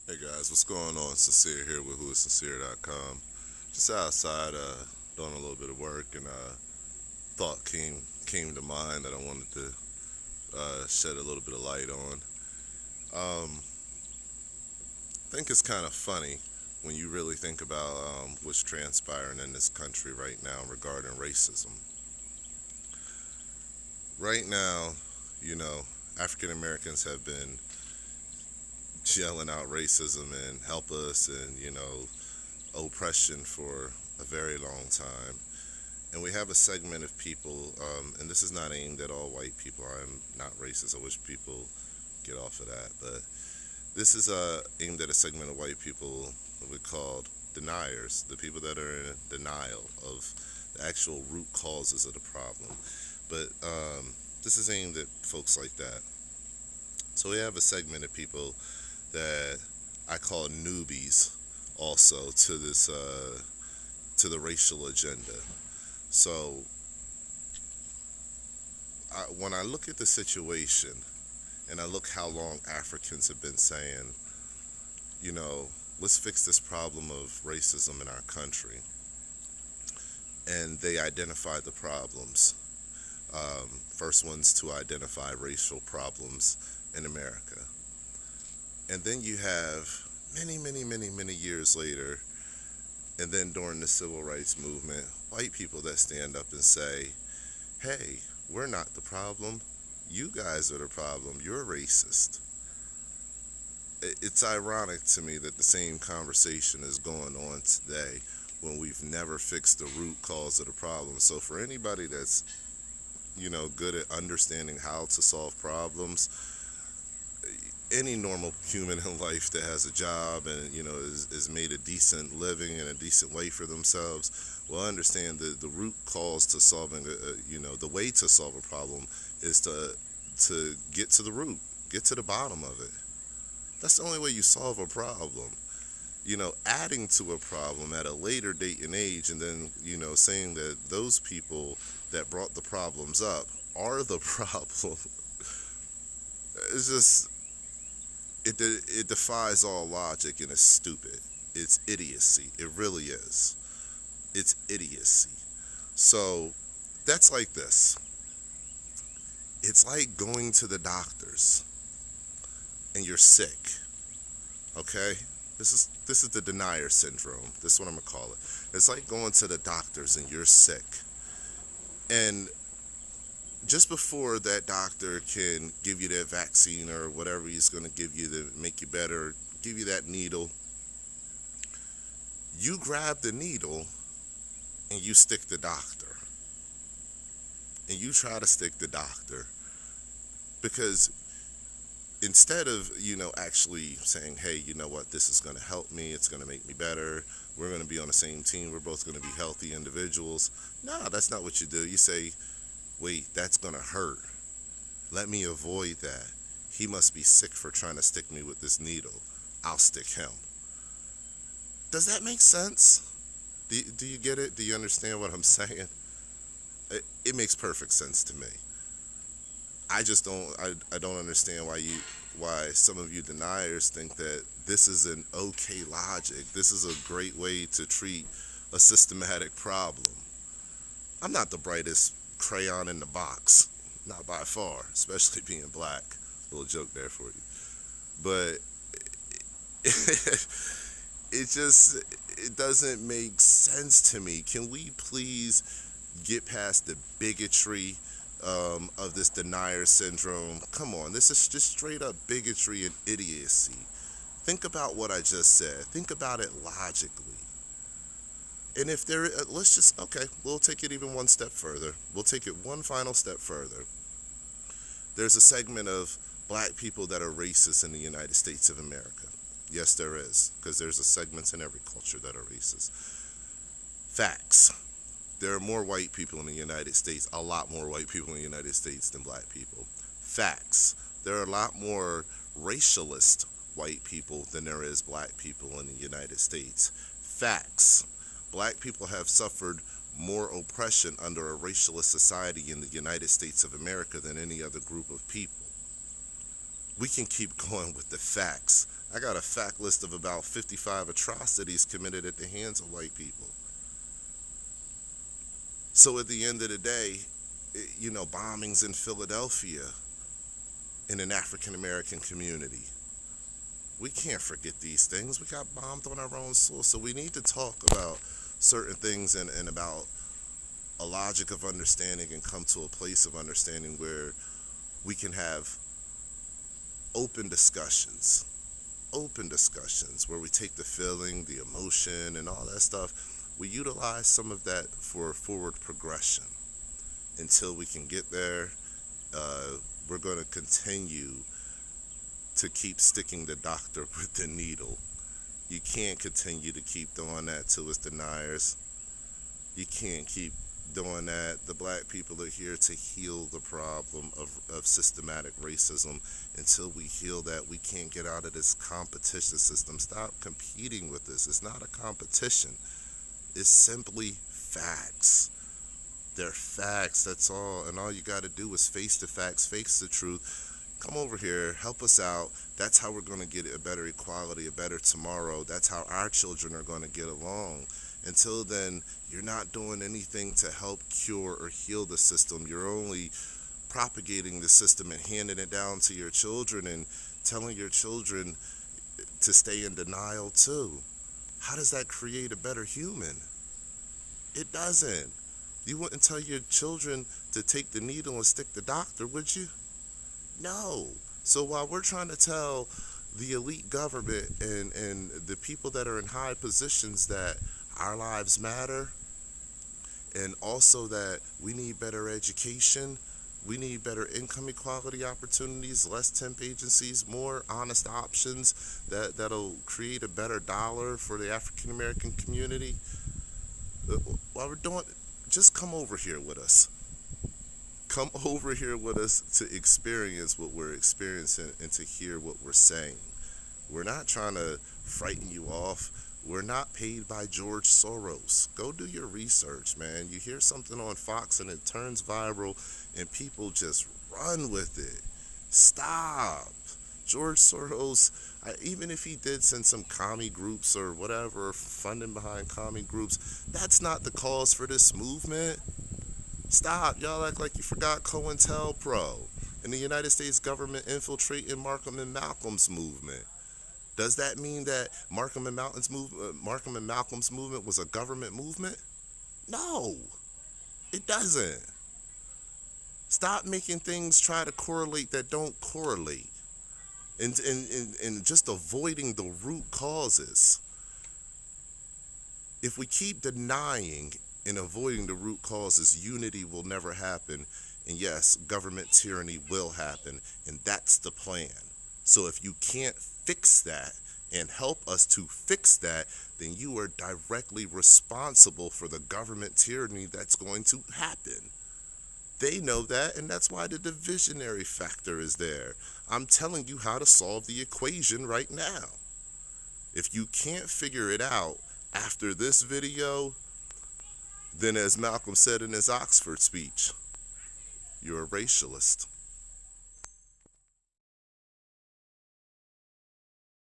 Hey guys, what's going on? Sincere here with whoissincere.com. Just outside, doing a little bit of work, and thought came to mind that I wanted to shed a little bit of light on. I think it's kind of funny when you really think about what's transpiring in this country right now regarding racism. Right now, you know, African Americans have been yelling out racism and help us and oppression for a very long time. And we have a segment of people, and this is not aimed at all white people. I'm not racist. I wish people get off of that. But this is aimed at a segment of white people that we called deniers, the people that are in denial of the actual root causes of the problem. But this is aimed at folks like that. So we have a segment of people that I call newbies also to this to the racial agenda. So when I look at the situation and I look how long Africans have been saying, you know, let's fix this problem of racism in our country, and they identify the problems. First ones to identify racial problems in America. And then you have many years later, and then during the civil rights movement, white people that stand up and say, hey, we're not the problem. You guys are the problem. You're racist. It's ironic to me that the same conversation is going on today when we've never fixed the root cause of the problem. So for anybody that's, good at understanding how to solve problems, any normal human in life that has a job and is made a decent living and a decent way for themselves will understand the root cause to solving the way to solve a problem is to get to the root, get to the bottom of it. That's the only way you solve a problem. Adding to a problem at a later date and age, and then saying that those people that brought the problems up are the problem. It's just it defies all logic and it's stupid. It's idiocy. It really is. It's idiocy. So that's like this. It's like going to the doctors and you're sick. Okay? This is the denier syndrome. This is what I'm gonna call it. It's like going to the doctors and you're sick. And just before that doctor can give you that vaccine or whatever he's going to give you to make you better, give you that needle, you grab the needle and you stick the doctor. And you try to stick the doctor because instead of, actually saying, hey, you know what, this is going to help me, it's going to make me better, we're going to be on the same team, we're both going to be healthy individuals. No, that's not what you do. You say, wait, that's gonna hurt. Let me avoid that. He must be sick for trying to stick me with this needle. I'll stick him. Does that make sense? Do you get it? Do you understand what I'm saying? It makes perfect sense to me. I just don't understand why some of you deniers think that this is an okay logic. This is a great way to treat a systematic problem. I'm not the brightest crayon in the box, not by far, especially being black. Little joke there for you. But it doesn't make sense to me. Can we please get past the bigotry of this denier syndrome? Come on, this is just straight up bigotry and idiocy. Think about what I just said. Think about it logically. And if there, we'll take it even one step further. We'll take it one final step further. There's a segment of black people that are racist in the United States of America. Yes, there is, because there's a segment in every culture that are racist. Facts. There are more white people in the United States, a lot more white people in the United States than black people. Facts. There are a lot more racialist white people than there is black people in the United States. Facts. Black people have suffered more oppression under a racialist society in the United States of America than any other group of people. We can keep going with the facts. I got a fact list of about 55 atrocities committed at the hands of white people. So at the end of the day, bombings in Philadelphia in an African American community. We can't forget these things. We got bombed on our own soil. So we need to talk about certain things and about a logic of understanding and come to a place of understanding where we can have open discussions where we take the feeling, the emotion, and all that stuff. We utilize some of that for forward progression. Until we can get there, we're going to continue to keep sticking the doctor with the needle. You can't continue to keep doing that to its deniers. You can't keep doing that. The black people are here to heal the problem of systematic racism. Until we heal that, we can't get out of this competition system. Stop competing with this. It's not a competition. It's simply facts. They're facts, that's all. And all you got to do is face the facts, face the truth. Come over here, help us out. That's how we're going to get a better equality, a better tomorrow. That's how our children are going to get along. Until then, you're not doing anything to help cure or heal the system. You're only propagating the system and handing it down to your children and telling your children to stay in denial too. How does that create a better human? It doesn't. You wouldn't tell your children to take the needle and stick the doctor, would you? No. So while we're trying to tell the elite government and the people that are in high positions that our lives matter, and also that we need better education, we need better income equality opportunities, less temp agencies, more honest options that'll create a better dollar for the African American community. While we're doing, just come over here with us. Come over here with us to experience what we're experiencing and to hear what we're saying. We're not trying to frighten you off. We're not paid by George Soros. Go do your research, man. You hear something on Fox and it turns viral and people just run with it. Stop. George Soros, even if he did send some commie groups or whatever, funding behind commie groups, that's not the cause for this movement. Stop. Y'all act like you forgot COINTELPRO and the United States government infiltrating Markham and Malcolm's movement. Does that mean that Markham and Malcolm's movement was a government movement? No, it doesn't. Stop making things try to correlate that don't correlate. And just avoiding the root causes. If we keep denying and avoiding the root causes, unity will never happen. And yes, government tyranny will happen. And that's the plan. So if you can't fix that and help us to fix that, then you are directly responsible for the government tyranny that's going to happen. They know that, and that's why the divisionary factor is there. I'm telling you how to solve the equation right now. If you can't figure it out after this video, then as Malcolm said in his Oxford speech, you're a racialist.